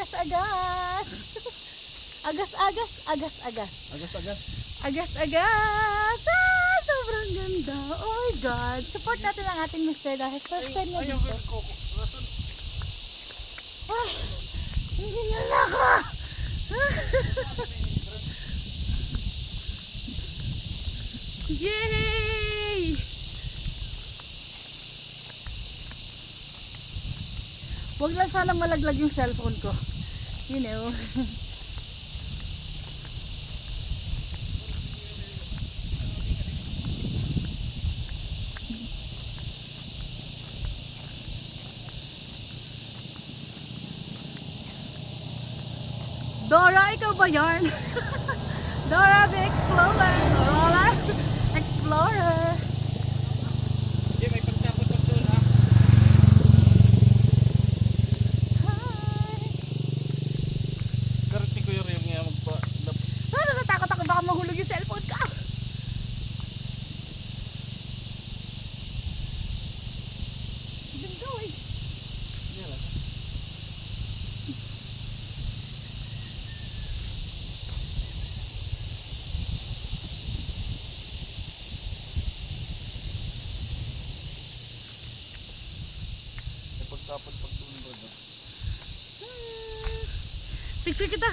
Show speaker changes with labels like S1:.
S1: Agas-agas. Agas-agas, agas-agas.
S2: Agas-agas.
S1: Agas-agas. Ah, sobrang ganda. Oh my God. Support natin ang ating mister dahil first time na dito. Ah, hindi na ako. Yay! Huwag lang sanang malaglag yung cellphone ko. You know. Dora, ikaw ba yarn? Dora the Explorer. Dora Explorer.
S2: Hindi, may pagtapot pa doon ha.
S1: Hi.
S2: Karat ni Kuya Rio nga magpa...
S1: Ah, natatakot ako baka mahulog yung cellphone ka. Ganda eh.
S2: May pagtapot pa doon ba?
S1: Picture kita.